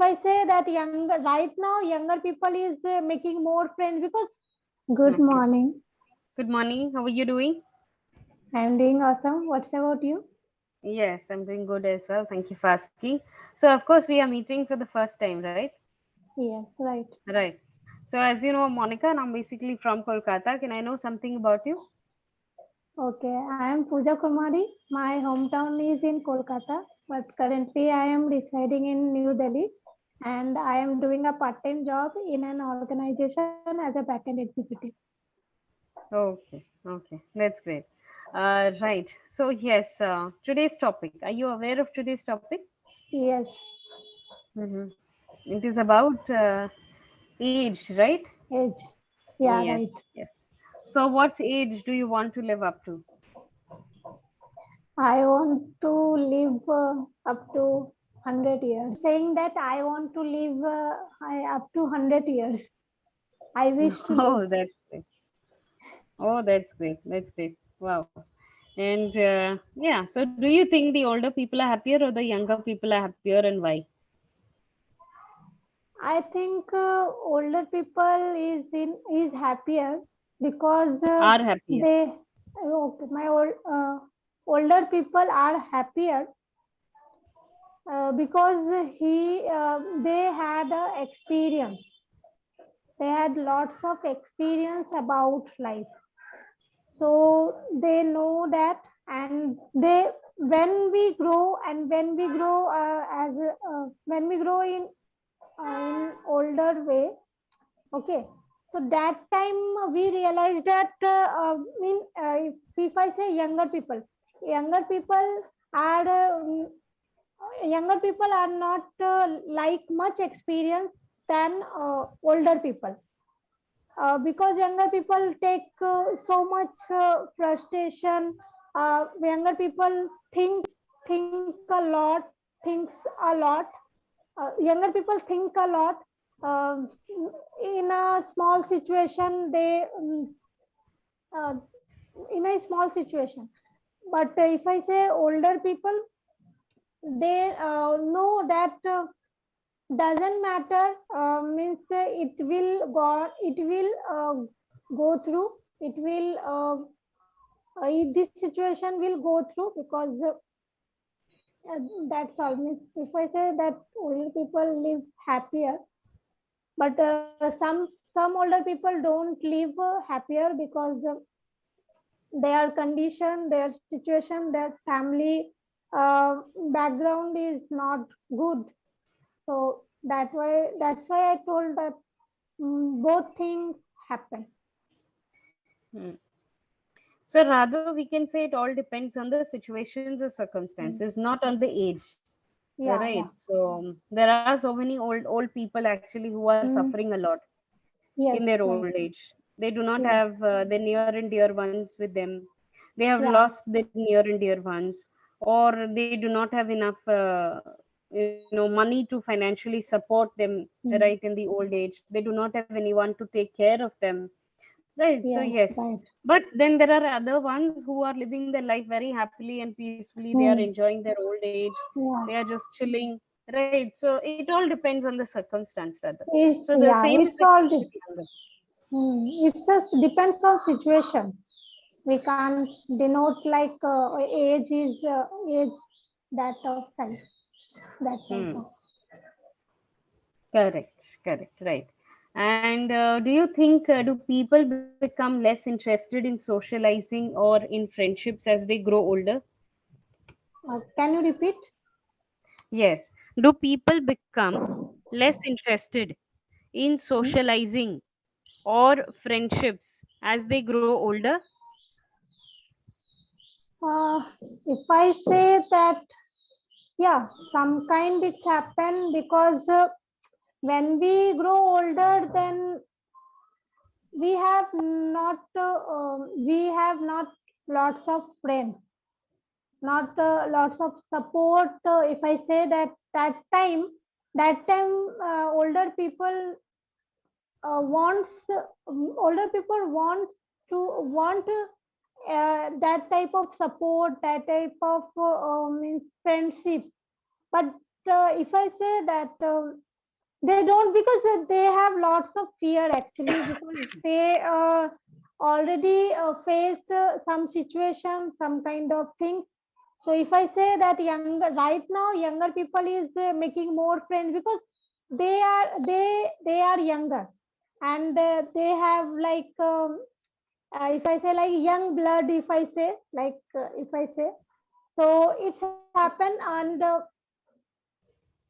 I say that right now younger people is making more friends because good Okay. morning. Good morning. How are you doing? I am doing awesome. What's about you? Yes, I'm doing good as well. Thank you for asking. So, of course, we are meeting for the first time, right? Yes, right. Right. So, as you know, Monica, and I'm basically from Kolkata. Can I know something about you? Okay, I am Puja Kumari. My hometown is in Kolkata, but currently I am residing in New Delhi and I am doing a part-time job in an organization as a backend executive. Okay. Okay. That's great. Right. So, yes, today's topic. Are you aware of today's topic? Yes, Mm-hmm. It is about age, right? age. Yeah, Yes. right. Yes. So, what age do you want to live up to? I want to live up to 100 years. Saying that I want to live up to 100 years. I wish to live. Oh, that's great. Oh, that's great. That's great. Wow. And yeah, so do you think the older people are happier or the younger people are happier and why? I think older people is happier because Are happier. they okay, older people are happier because they had experience. They had lots of experience about life, so they know that, and they when we grow when we grow in older way. Okay, so that time we realized that if I say younger people are younger people are not like much experience than older people because younger people take so much frustration. Younger people think a lot, thinks a lot. Younger people think a lot. Um in a small situation, they uh, in a small situation. But if I say older people, they know that doesn't matter. Means it will go through. It will this situation will go through because that's all. Means if I say that older people live happier, but some older people don't live happier because their condition, their situation, their family background is not good. So that's why I told that both things happen. Hmm. So rather we can say it all depends on the situations or Mm. circumstances, not on the age. Yeah, Right. yeah. So there are so many old people actually who are Mm. suffering a lot in Yes, their old right. age. They do not Yes. have their near and dear ones with them. They have Yeah. lost their near and dear ones, or they do not have enough, money to financially support them right Mm. in the old age. They do not have anyone to take care of them. Right. So Yes, yes, right. but then there are other ones who are living their life very happily and peacefully. They are Mm. enjoying their old age. They Yeah. are just chilling. Right. So it all depends on the circumstance, rather. So It's the yeah. same is the It's case all with this. younger. It just depends on situation. We can't denote like age that of type that type Hmm. of. Correct. Correct. Right. And do you think do people become less interested in socializing or in friendships as they grow older? Can you repeat? Yes. Do people become less interested in Hmm? socializing or friendships as they grow older? Uh, if I say that, yeah, some kind it's happened because when we grow older, then we have not lots of friends, not lots of support. If I say that older people wants older people want that type of support, that type of means friendship. But if I say that they don't, because they have lots of fear actually, because they already faced some situation, some kind of things. So if I say that younger, right now younger people is making more friends, because they are younger, and they have like if I say like young blood, if I say like if I say, so it's happened. And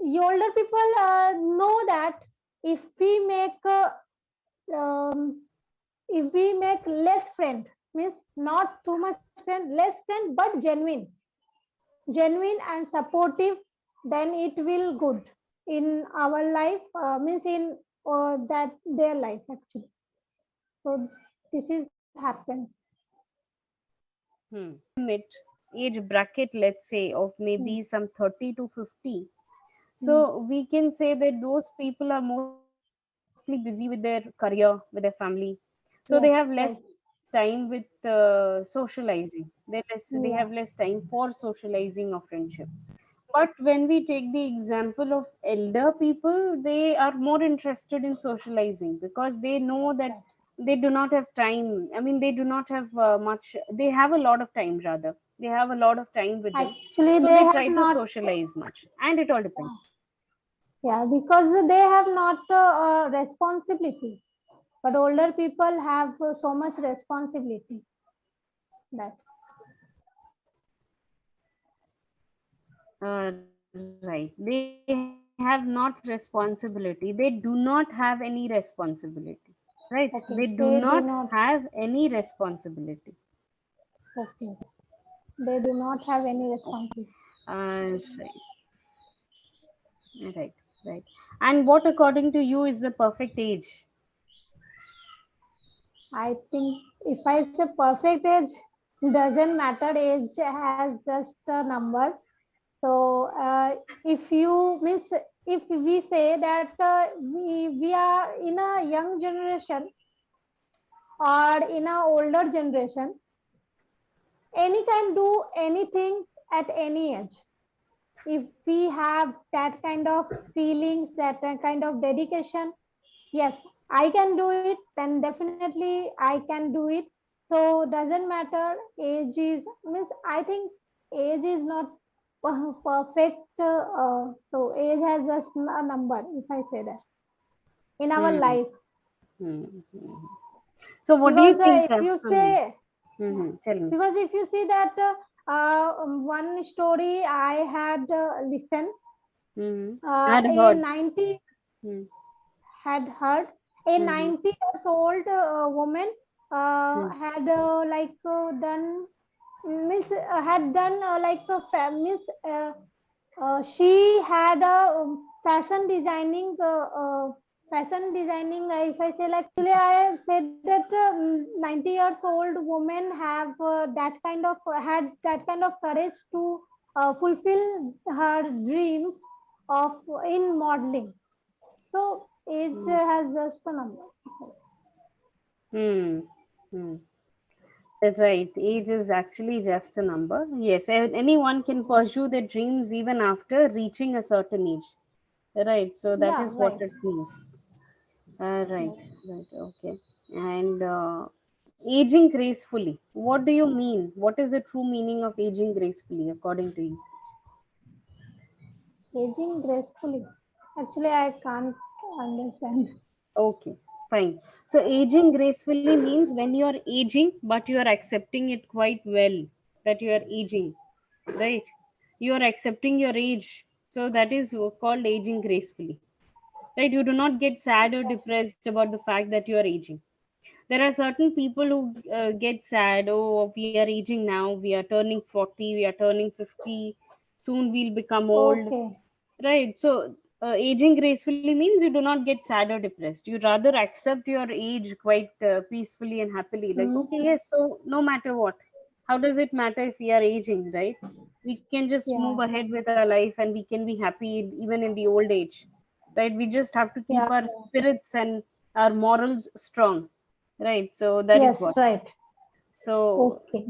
older people know that if we make if we make less friend, means not too much friend, less friend, but genuine and supportive, then it will good in our life, means in that their life actually. So this is happened. Limit age bracket, let's say, of Hmm. maybe some 30 to 50. Hmm. So we can say that those people are mostly busy with their career, with their family. So they have Yes, less right. time with socializing. They have less Yeah, time for socializing of friendships. But when we take the example of elder people, they are more interested in socializing because they know that right. they do not have time. I mean, they do not have much, they have a lot of time rather. They have a lot of time with them. Actually, So they they have try to not. socialize much. And it all depends. Yeah, because they have not responsibility. But older people have so much responsibility that. Right. They have not responsibility. They do not have any responsibility. Right. They do Okay, not they do have not. any responsibility. Okay, they do not have any responsibility. Right. Right. Right. And what, according to you, is the perfect age? I think if I say perfect age, doesn't matter. Age has just a number. So if you miss, if we say that we are in a young generation or in a older generation, any can do anything at any age. If we have that kind of feelings, that kind of dedication, yes, I can do it, then definitely I can do it. So doesn't matter age is, means I think age is not perfect. So age has just a number, if I say that, in our Hmm. life. Hmm. Hmm. So, what do you Because think? if you Hmm. say, yeah, Tell me. because if you see that one story I had listened, I'd a heard. 90 Hmm. had heard, a Hmm. 90 years old woman Hmm. had done, means had done like a means she had a fashion designing, if I say, like, actually I have said that 90 years old woman have that kind of had that kind of courage to fulfill her dreams of in modeling. So age Hmm. has just a number. Hmm. Hmm. Right. Age is actually just a number. Yes, anyone can pursue their dreams even after reaching a certain age. Right. So that Yeah, is what right. it means. Right. Right. Right. Okay. And aging gracefully. What do you mean? What is the true meaning of aging gracefully, according to you? Aging gracefully. Actually, I can't understand. Okay, fine. So aging gracefully means when you are aging, but you are accepting it quite well that you are aging, right? You are accepting your age. So that is called aging gracefully, right? You do not get sad or depressed about the fact that you are aging. There are certain people who get sad. Oh, we are aging now. We are turning 40. We are turning 50. Soon we'll become old. Okay. Right. So, aging gracefully means you do not get sad or depressed. You rather accept your age quite peacefully and happily. Like, Mm, okay, yes, so no matter what, how does it matter if we are aging, right? We can just move yeah. ahead with our life and we can be happy even in the old age, right? We just have to keep Yeah. our spirits and our morals strong, right? So, that is Yes, what. right. So, Okay.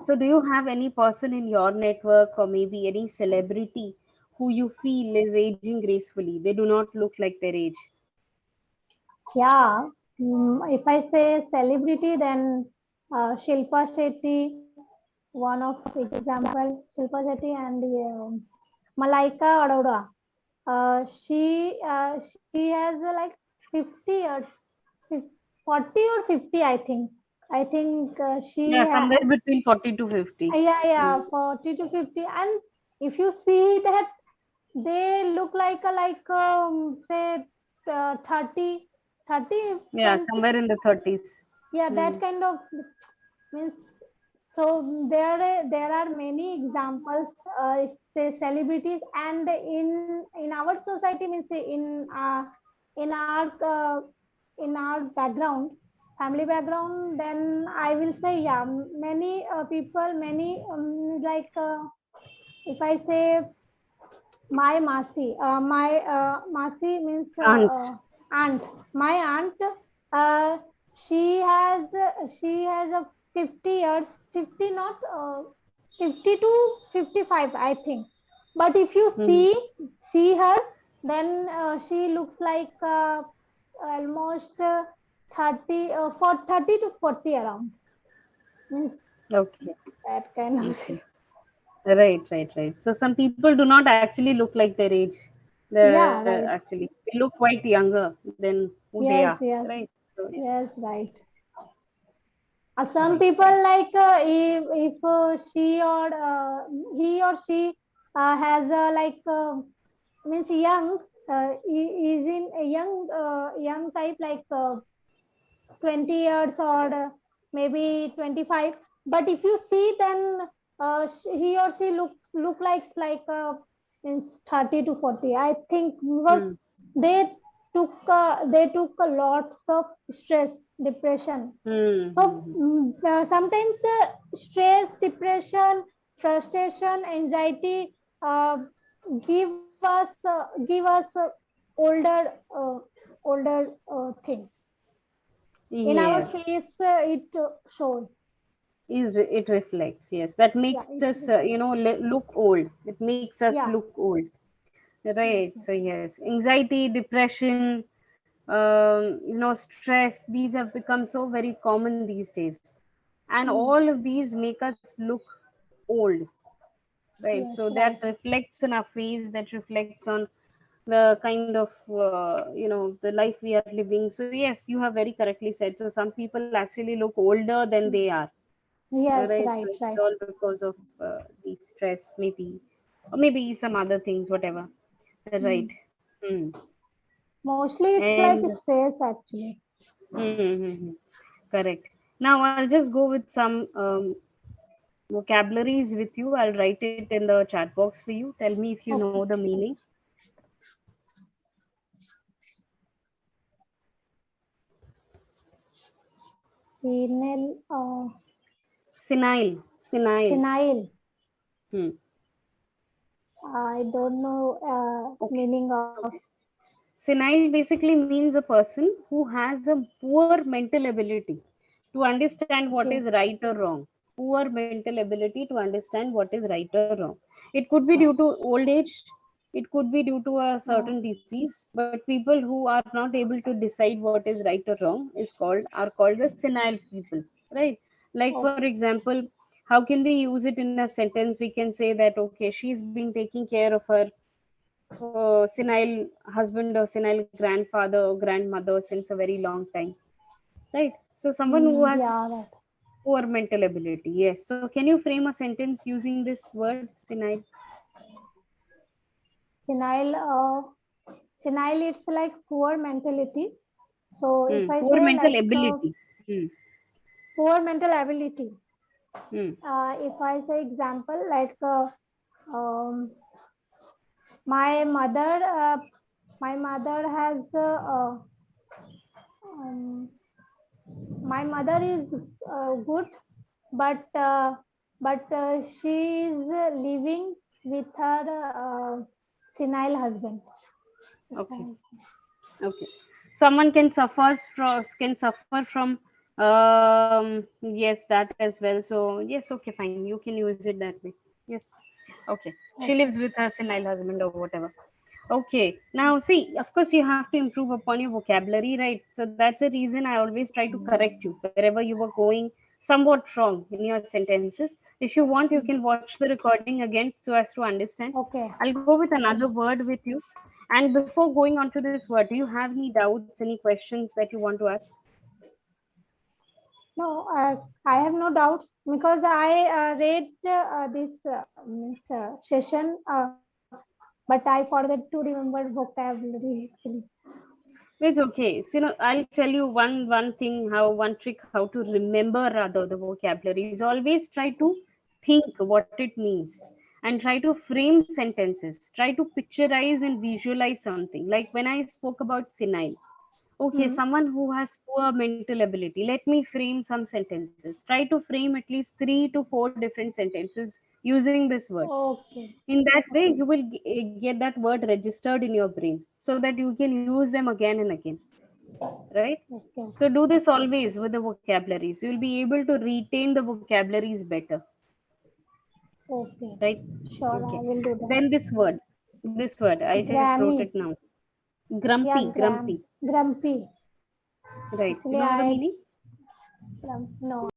so, do you have any person in your network or maybe any celebrity who you feel is aging gracefully? They do not look like their age. Yeah, if I say celebrity, then Shilpa Shetty, one of example, Shilpa Shetty and Malaika Arora. She has like 50 years, 40 or 50, I think. I think Yeah, somewhere between 40 to 50. yeah, Mm. 40 to 50. And if you see that they look like say 30, 30 Yeah, point, somewhere in the 30s. yeah, that Mm. kind of means. So there are many examples, say celebrities, and in our society, means in our uh, in our background, family background, then I will say, yeah, many people, many like if I say my masi means Aunts. aunt. My aunt, uh, she has a 50 years, 50 not 50 to 55, I think. But if you Mm. see her, then she looks like almost 30 for 30 to 40 around, means Okay. that kind of. Okay. Right. So some people do not actually look like their age. They Yeah, right. actually they look quite younger than who they are. Yes, yes, Right. So yes. yes, right. Some Right. people Right. like if she or he or she has like means young, is in a young type, like 20 years or maybe 25. But if you see, then he or she look like means 30 to 40, I think, because Mm. they they took a lots of stress, depression. Mm. So Mm. sometimes stress, depression, frustration, anxiety uh, give us older older thing in our Yes. face. It shows. Is it reflects, yes, that Yeah, makes it us look old. It makes us yeah, look old. yes, Right. yes. So yes, anxiety, depression, stress, these have become so very common these days, and Hmm. all of these make us look old. Right. Yes, So that right. reflects on our face, that reflects on the kind of the life we are living. So yes, you have very correctly said. So some people actually look older than they are. Yes, Right. So right, it's right. all because of the stress, maybe, or maybe some other things, whatever. Right. Hmm. Hmm. Mostly it's like And stress actually. mm-hmm. Correct. Now I'll just go with some vocabularies with you. I'll write it in the chat box for you. Tell me if you know Okay. the meaning. Senile, Senile. Senile. senile. Hmm. I don't know Okay. meaning of. Okay. Senile basically means a person who has a poor mental ability to understand what Okay. is right or wrong. Poor mental ability to understand what is right or wrong. It could be due to old age, it could be due to a Yeah. certain disease, but people who are not able to decide what is right or wrong are called the senile people, right? Like for Okay. example, how can we use it in a sentence? We can say that okay, she's been taking care of her senile husband or senile grandfather or grandmother since a very long time, right? So someone who has Yeah, right. poor mental ability. Yes. So can you frame a sentence using this word senile? Senile, senile, it's like poor mentality. So if I Poor say mental like ability. Hmm. poor mental ability, Hmm. if I say example like my mother, my mother has um, my mother is good, but she is living with her senile husband. Okay. Okay. Someone can suffer from yes, that as well. So yes, okay, fine. You can use it that way. Yes. Okay. She Okay. lives with her senile husband or whatever. Okay. Now, see, of course, you have to improve upon your vocabulary, right? So that's the reason I always try to correct you wherever you were going somewhat wrong in your sentences. If you want, you can watch the recording again so as to understand. Okay. I'll go with another word with you. And before going on to this word, do you have any doubts, any questions that you want to ask? No, I have no doubts because I read this session, but I forget to remember vocabulary actually. It's okay. So, I'll tell you one thing, how one trick, how to remember rather the vocabulary is always try to think what it means and try to frame sentences. Try to picturize and visualize something. Like when I spoke about senile. Okay, Hmm. someone who has poor mental ability. Let me frame some sentences. Try to frame at least 3 to 4 different sentences using this word. Okay. In that way, Okay. you will get that word registered in your brain so that you can use them again and again, right? Okay. So do this always with the vocabularies. You'll be able to retain the vocabularies better, Okay. right? Sure, Okay. I will do Then that. this word, I just wrote it Grammy. now. Grumpy, Yeah, grumpy, grumpy. right? You Actually, know the I meaning? no,